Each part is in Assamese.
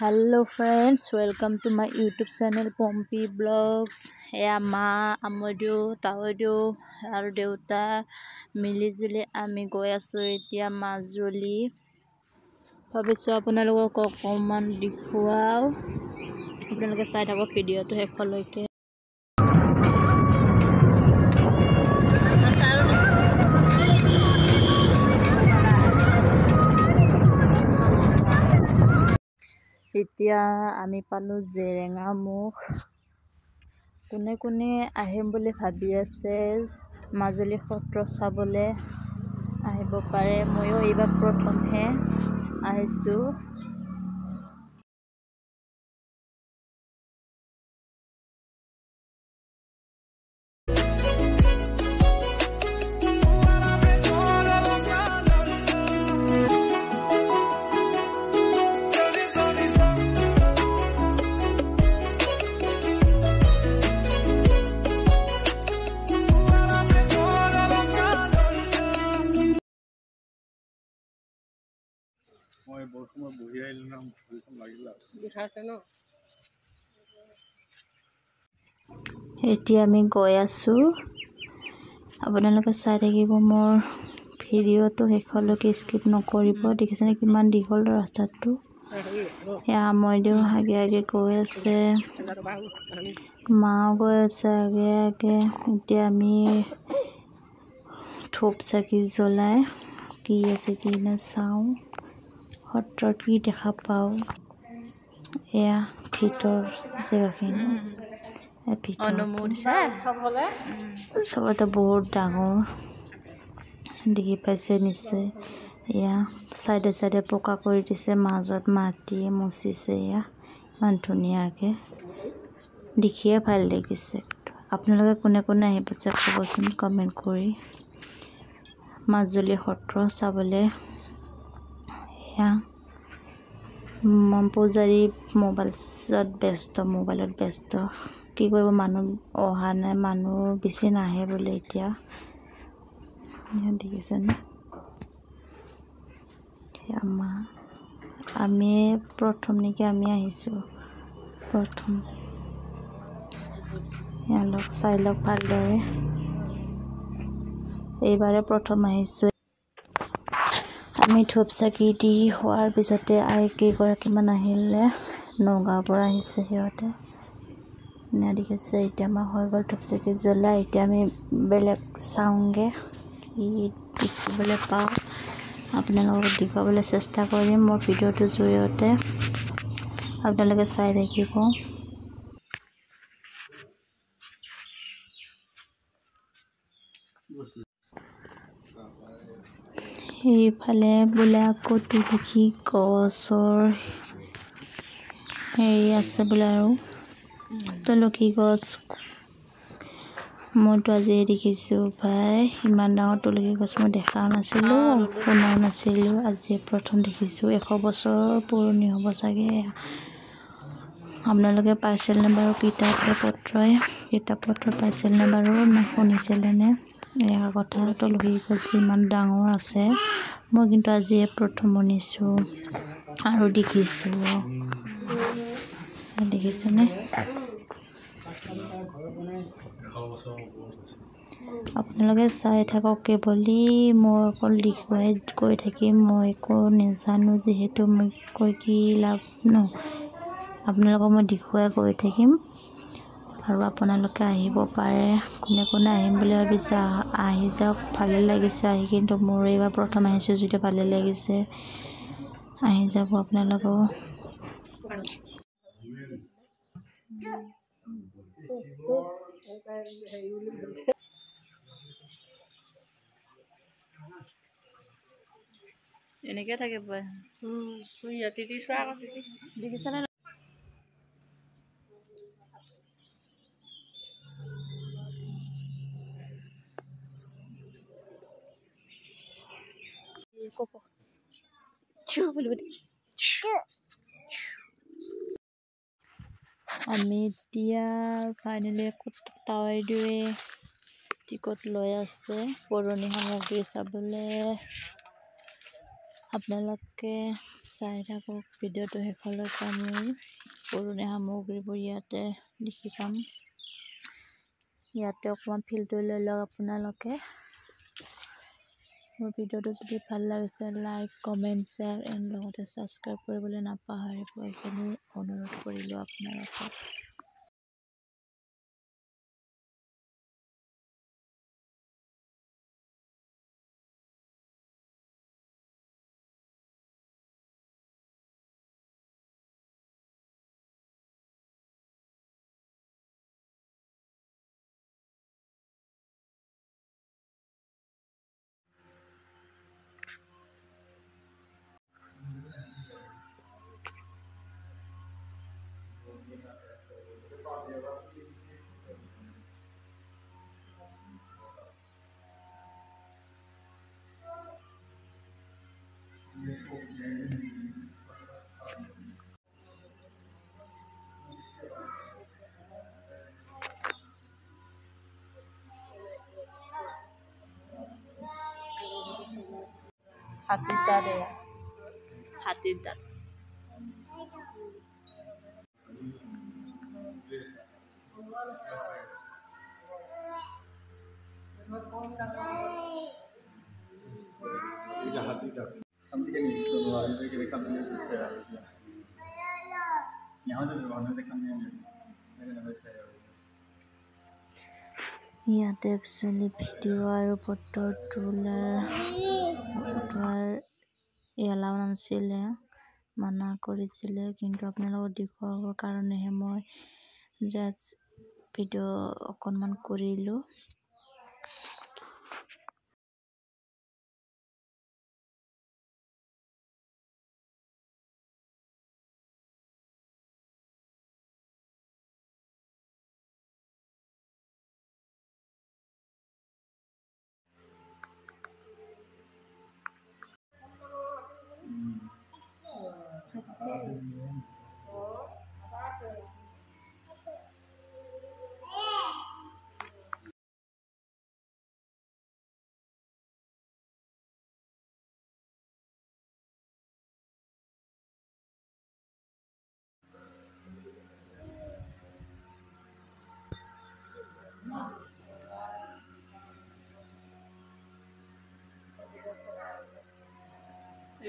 Hello friends, welcome to my YouTube channel Pompey Vlogs. এয়া মা আমদিও তাৱদিও আৰু দেউতা মিলিজুলি আমি গৈ আছো এতিয়া মাজুলী। ভাবিছো আপোনালোকক অকমান দেখুৱাও, আপোনালোকে চাই থাকক ভিডিঅ'টো শেষলৈকে। এতিয়া আমি পালো জেৰেঙামুখ। কোনে কোনে আহিম বুলি ভাবি আছে মাজুলী সত্ৰ চাবলৈ আহিব পাৰে। ময়ো এইবাৰ প্ৰথমহে আহিছো। মই বৰ্তমান বহি আহিলো না, ভৰিখন লাগিলা বিষাইছে ন। এতিয়া আমি গৈ আছো, আপোনালোকে চাই থাকিব মোৰ ভিডিঅ'টো শেষলৈকে, স্কিপ নকৰিব। দেখিছেনে কিমান দীঘল ৰাস্তাটো। এয়া আমদিও আগে আগে গৈ আছে, মাও গৈ আছে আগে আগে। এতিয়া আমি ধূপ চাকি জ্বলাই কি আছে কি নাচাওঁ, সত্ৰত কি দেখা পাওঁ। এয়া ভিতৰ জেগাখিনি, চবতে বহুত ডাঙৰ দেখি পাইছে নিশ্চয়। এয়া চাইডে চাইডে পকা কৰি দিছে, মাজত মাটি মচিছে। এয়া ইমান ধুনীয়াকৈ দেখিয়ে ভাল লাগিছে। আপোনালোকে কোনে কোনে আহি পাইছে ক'বচোন কমেণ্ট কৰি মাজুলী সত্ৰ চাবলৈ। এয়া পূজাৰী মোবাইলত ব্যস্ত। কি কৰিব, মানুহ অহা নাই, মানুহ বেছি নাহে বোলে এতিয়া। দেখিছেনে আমি প্ৰথম নেকি, আমি আহিছোঁ প্ৰথম। অলপ চাই লওক ভালদৰে, এইবাৰে প্ৰথম আহিছোঁ। আমি ধূপ চাকি দি হোৱাৰ পিছতে কেইগৰাকীমান আহিলে, নগাঁৱৰ পৰা আহিছে সিহঁতে। দেখিছে, এতিয়া আমাৰ হৈ গ'ল ধূপ চাকি জ্বলাই। এতিয়া আমি বেলেগ চাওঁগৈ, কি দেখিবলৈ পাওঁ আপোনালোকক দেখুৱাবলৈ চেষ্টা কৰিম মোৰ ভিডিঅ'টোৰ জৰিয়তে। আপোনালোকে চাই থাকিব। সেইফালে বোলে আকৌ তুলসী গছৰ হেৰি আছে বোলে, আৰু তুলসী গছ মইতো আজিয়ে দেখিছোঁ ভাই। ইমান ডাঙৰ তুলসী গছ মই দেখাও নাছিলোঁ, শুনাও নাছিলোঁ, আজিয়ে প্ৰথম দেখিছোঁ। 100 বছৰ পুৰণি হ'ব চাগে। আপোনালোকে পাইছিলনে বাৰু কিতাপ পত্ৰত পাইছিলনে বাৰু, না শুনিছিলেনে? এয়া কথা, তুলসী গছ ইমান ডাঙৰ আছে, মই কিন্তু আজিয়ে প্ৰথম শুনিছোঁ আৰু দেখিছোঁ। দেখিছেনে? আপোনালোকে চাই থাকক কেৱলি, মই অকল দেখুৱাই গৈ থাকিম। মই একো নাজানো যিহেতু, মই কৈ কি লাভ ন। আপোনালোকক মই দেখুৱাই গৈ থাকিম আৰু আপোনালোকে আহিব পাৰে। কোনে কোনে আহিম বুলি ভাবিছে আহি যাওক, ভালে লাগিছে আহি। কিন্তু মোৰ এইবাৰ প্ৰথম আহিছোঁ যদিও ভালে লাগিছে, আহি যাব আপোনালোকেও। এনেকৈ থাকে দেখিছেনে? আমি এতিয়া ফাইনেলি তাৱৈদেৱে টিকট লৈ আছে পুৰণি সামগ্ৰী চাবলৈ। আপোনালোকে চাই থাকক ভিডিঅ'টো শেষলৈকে। মোৰ পুৰণি সামগ্ৰীবোৰ ইয়াতে দেখি পাম। ইয়াতে অকণমান ফিলটো লৈ লওক আপোনালোকে। মোৰ ভিডিঅ'টো যদি ভাল লাগিছে লাইক কমেণ্ট শ্বেয়াৰ এণ্ড লগতে ছাবস্ক্ৰাইব কৰিবলৈ নাপাহৰিব, এইখিনি অনুৰোধ কৰিলোঁ আপোনালোকক। হাতীৰ দাঁত এয়া, হাতীৰ দাঁত। এটা হাতি দাঁত हम ठीक है नहीं तो वाले के देखा मैंने इससे यहाँ से वाले देखा मैंने वैसे ইয়াতে একচুৱেলি ভিডিঅ' আৰু ফটো তোলাৰ এলাও নাছিলে, মানা কৰিছিলে, কিন্তু আপোনালোকক দেখুৱাবৰ কাৰণেহে মই জাষ্ট ভিডিঅ' অকণমান কৰিলোঁ।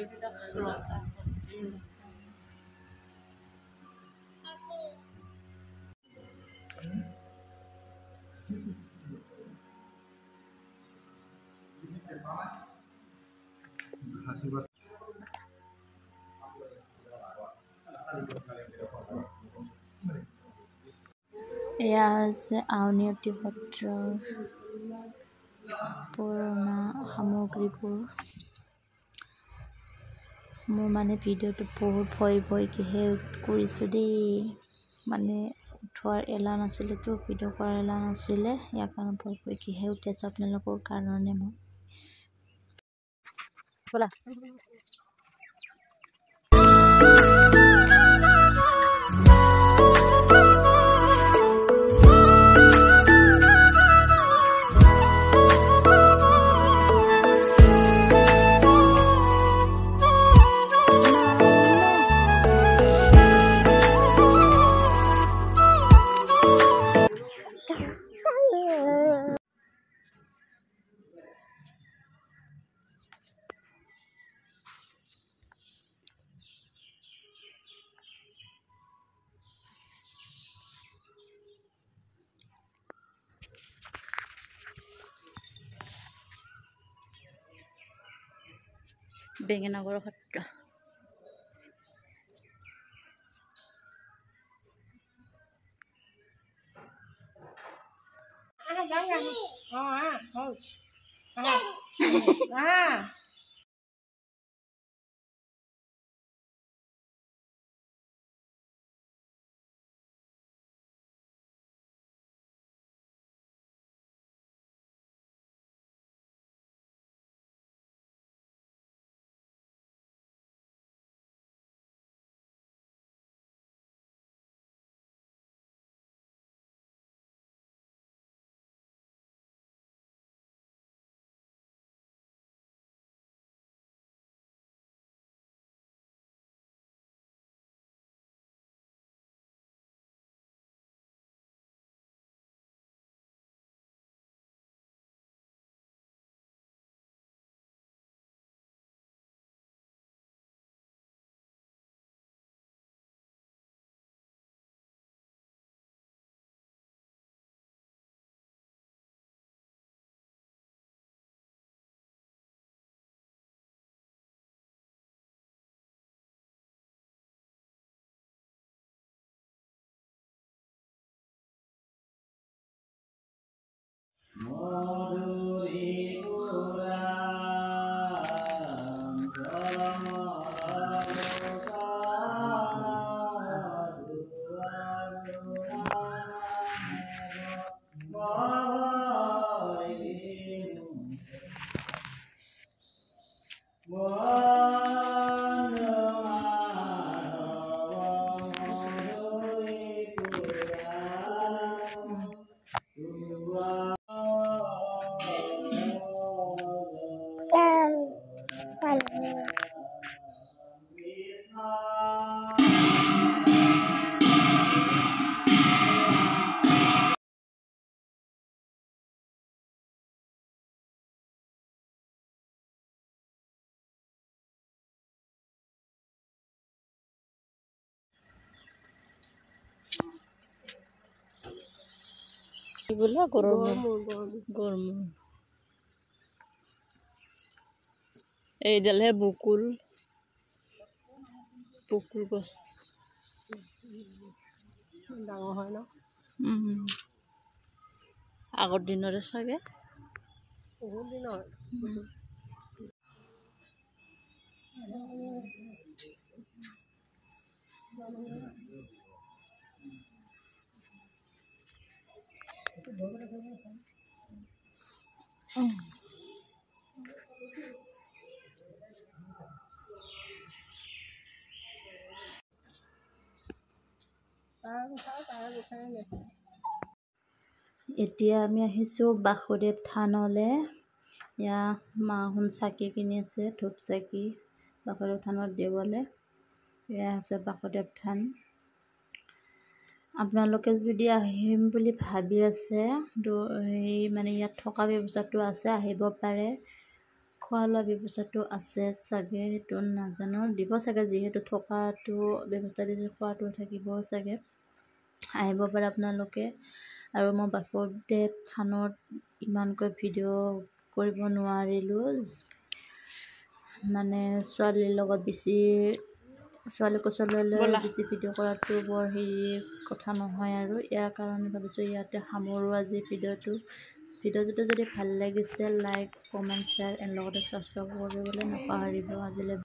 এইবিলাক শ্ৰোতা এয়া হৈছে আউনীআটী সত্ৰৰ পুৰণা সামগ্ৰীবোৰ। মোৰ মানে ভিডিঅ'টো বহুত ভয়কেহে কৰিছোঁ দেই, মানে উঠোৱাৰ এলাহ নাছিলেতো, ভিডিঅ' কৰাৰ এলাহ নাছিলে, ইয়াৰ কাৰণে ভয়কেহে উঠাইছোঁ আপোনালোকৰ কাৰণে মই। ব'লা। বেঙেনাগড় সত্ৰ। এগুলো গৰম এইডালহে বকুল গছ ডাঙৰ হয় ন আগৰ দিনৰে চাগে বহুত দিনৰ এতিয়া আমি আহিছোঁ বাসুদেৱ থানলৈ। এয়া মাহঁত চাকি কিনি আছে, ধূপ চাকি বাসুদেৱ থানত দিবলৈ। এয়া আছে বাসুদেৱ থান। আপোনালোকে যদি আহিম বুলি ভাবি আছে মানে ইয়াত থকা ব্যৱস্থাটো আছে, আহিব পাৰে। খোৱা লোৱা ব্যৱস্থাটো আছে চাগে, সেইটো নাজানো, দিব চাগে, যিহেতু থকাটো ব্যৱস্থা দিছে, খোৱাটো থাকিব চাগে। আহিব পাৰে আপোনালোকে। আৰু মই বাসুদেৱ থানত ইমানকৈ ভিডিঅ' কৰিব নোৱাৰিলোঁ, মানে ছোৱালীৰ লগত ছোৱালী কোচললৈ বেছি ভিডিঅ' কৰাটো বৰ কথা নহয় আৰু। ইয়াৰ কাৰণে ভাবিছোঁ ইয়াতে সামৰোঁ আজি ভিডিঅ'টো যদি ভাল লাগিছে লাইক কমেণ্ট শ্বেয়াৰ লগতে ছাবস্ক্ৰাইব কৰিবলৈ নাপাহৰিব। আজিলৈ